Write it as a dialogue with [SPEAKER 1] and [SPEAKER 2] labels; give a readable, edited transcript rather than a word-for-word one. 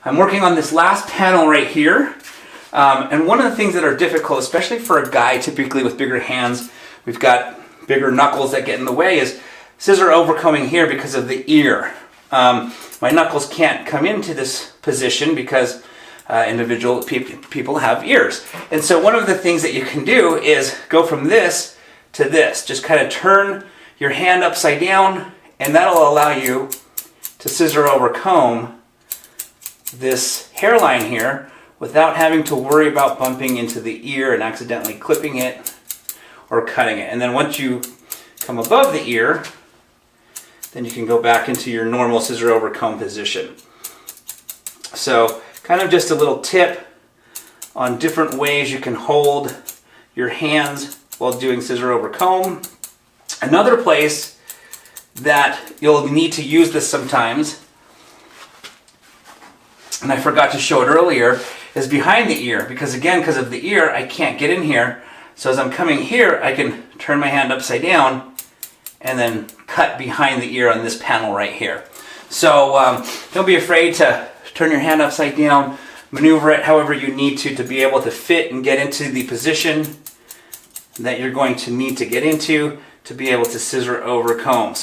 [SPEAKER 1] I'm working on this last panel right here. And one of the things that are difficult, especially for a guy typically with bigger hands, we've got bigger knuckles that get in the way, is scissor overcombing here because of the ear. My knuckles can't come into this position because individual people have ears. And so one of the things that you can do is go from this to this. Just kind of turn your hand upside down, and that'll allow you to scissor overcomb this hairline here without having to worry about bumping into the ear and accidentally clipping it or cutting it. And then once you come above the ear, then you can go back into your normal scissor overcomb position. So kind of just a little tip on different ways you can hold your hands while doing scissor overcomb. Another place that you'll need to use this sometimes, and I forgot to show it earlier, is behind the ear, because again, because of the ear, I can't get in here. So as I'm coming here, I can turn my hand upside down and then cut behind the ear on this panel right here. So don't be afraid to turn your hand upside down, maneuver it however you need to be able to fit and get into the position that you're going to need to get into to be able to scissor overcomb.